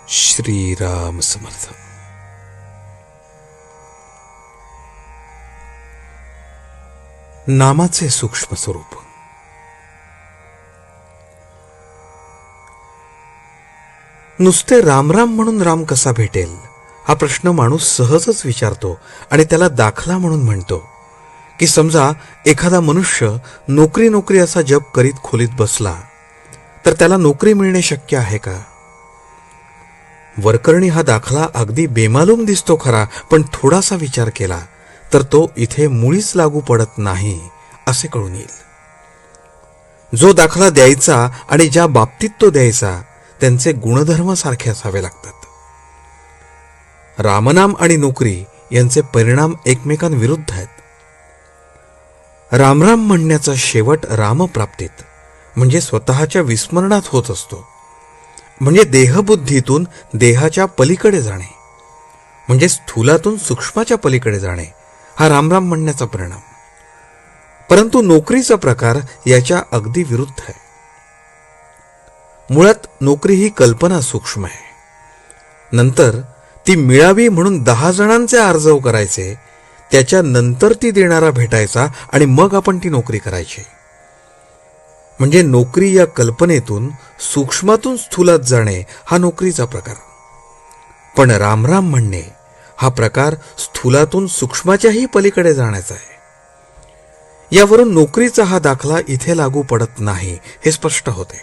श्रीराम समर्थ. नामाचे सूक्ष्म स्वरूप. नुसते रामराम म्हणून राम कसा भेटेल हा प्रश्न माणूस सहजच विचारतो आणि त्याला दाखला म्हणून म्हणतो की समजा एखादा मनुष्य नोकरी नोकरी असा जप करीत खोलीत बसला तर त्याला नोकरी मिळणे शक्य आहे का? वरकरणी हा दाखला अगदी बेमालूम दिसतो खरा, पण थोडासा विचार केला तर तो इथे मुळीच लागू पडत नाही असे कळून येईल. जो दाखला द्यायचा आणि ज्या बाबतीत तो द्यायचा त्यांचे गुणधर्म सारखे असावे लागतात. रामनाम आणि नोकरी यांचे परिणाम एकमेकांविरुद्ध आहेत. रामराम म्हणण्याचा शेवट रामप्राप्तीत म्हणजे स्वतःच्या विस्मरणात होत असतो. म्हणजे देहबुद्धीतून देहाच्या पलीकडे जाणे, म्हणजे स्थूलातून सूक्ष्माच्या पलीकडे जाणे हा रामराम म्हणण्याचा परिणाम. परंतु नोकरीचा प्रकार याच्या अगदी विरुद्ध आहे. मुळात नोकरी ही कल्पना सूक्ष्म आहे. नंतर ती मिळावी म्हणून 10 जणांचे आर्जव करायचे, त्याच्यानंतर ती देणारा भेटायचा आणि मग आपण ती नोकरी करायची. म्हणजे नोकरी या कल्पनेतून सूक्ष्मातून स्थूलात जाणे हा नोकरीचा प्रकार. पण रामराम म्हणणे हा प्रकार स्थूलातून सूक्ष्माच्याही पलीकडे जाण्याचा आहे. यावरून नोकरीचा हा दाखला इथे लागू पडत नाही हे स्पष्ट होते.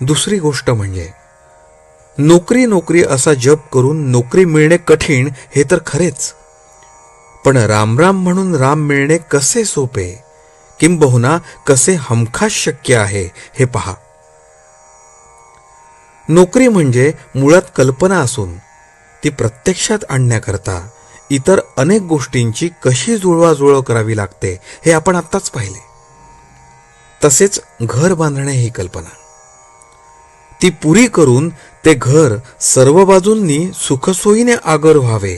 दुसरी गोष्ट म्हणजे नोकरी नोकरी असा जप करून नोकरी मिळणे कठीण हे तर खरेच, पण रामराम म्हणून राम मिळणे कसे सोपे किंबहुना कसे हमखास शक्य आहे हे पहा. नोकरी म्हणजे मुळात कल्पना असून ती प्रत्यक्षात आणण्याकरता इतर अनेक गोष्टींची कशी जुळवाजुळव करावी लागते हे आपण आत्ताच पाहिले. तसेच घर बांधणे ही कल्पना, ती पुरी करून ते घर सर्व बाजूंनी सुखसोयीने आगर व्हावे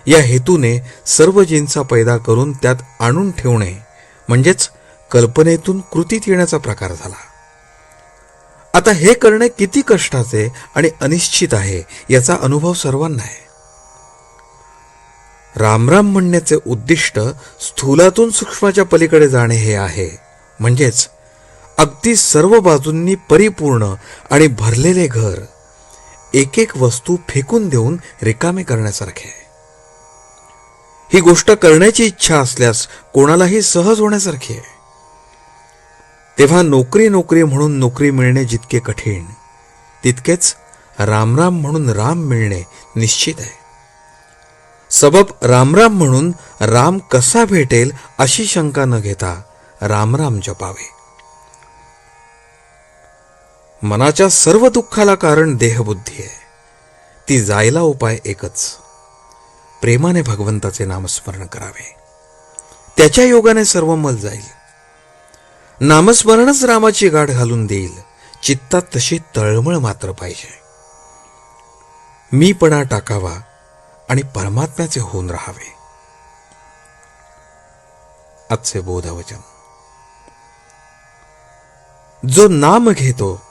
या हेतूने सर्व जिन्सा पैदा करून त्यात आणून ठेवणे म्हणजेच कल्पनेतून कृतीत येण्याचा प्रकार झाला. आता हे करणे किती कष्टाचे आणि अनिश्चित आहे याचा अनुभव सर्वांना आहे. रामराम म्हणण्याचे उद्दिष्ट स्थूलातून सूक्ष्माच्या पलीकडे जाणे हे आहे. म्हणजेच अगदी सर्व बाजूंनी परिपूर्ण आणि भरलेले घर एक एक वस्तू फेकून देऊन रिकामे करण्यासारखे आहे. ही गोष्ट करण्याची इच्छा असल्यास कोणालाही सहज होण्यासारखी आहे. तेव्हा नोकरी नोकरी म्हणून नोकरी मिळणे जितके कठीण, तितकेच रामराम म्हणून राम मिळणे निश्चित आहे. सबब रामराम म्हणून राम कसा भेटेल अशी शंका न घेता रामराम जपावे. मनाच्या सर्व दुःखाला कारण देहबुद्धी आहे. ती जायला उपाय एकच, प्रेमाने भगवंताचे नामस्मरण करावे. त्याच्या योगाने सर्व मल जाईल. नामस्मरणच रामाची गाठ घालून देईल. चित्तात तशी तळमळ मात्र पाहिजे. मीपणा टाकावा आणि परमात्म्याचे होऊन राहावे. आजचे बोधवचन. जो नाम घेतो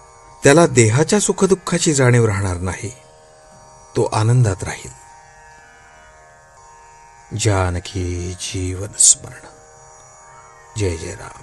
त्याला देहाच्या सुखदुःखाची जाणीव राहणार नाही, तो आनंदात राहील. जानकी जीवन स्मरण. जय जय राम.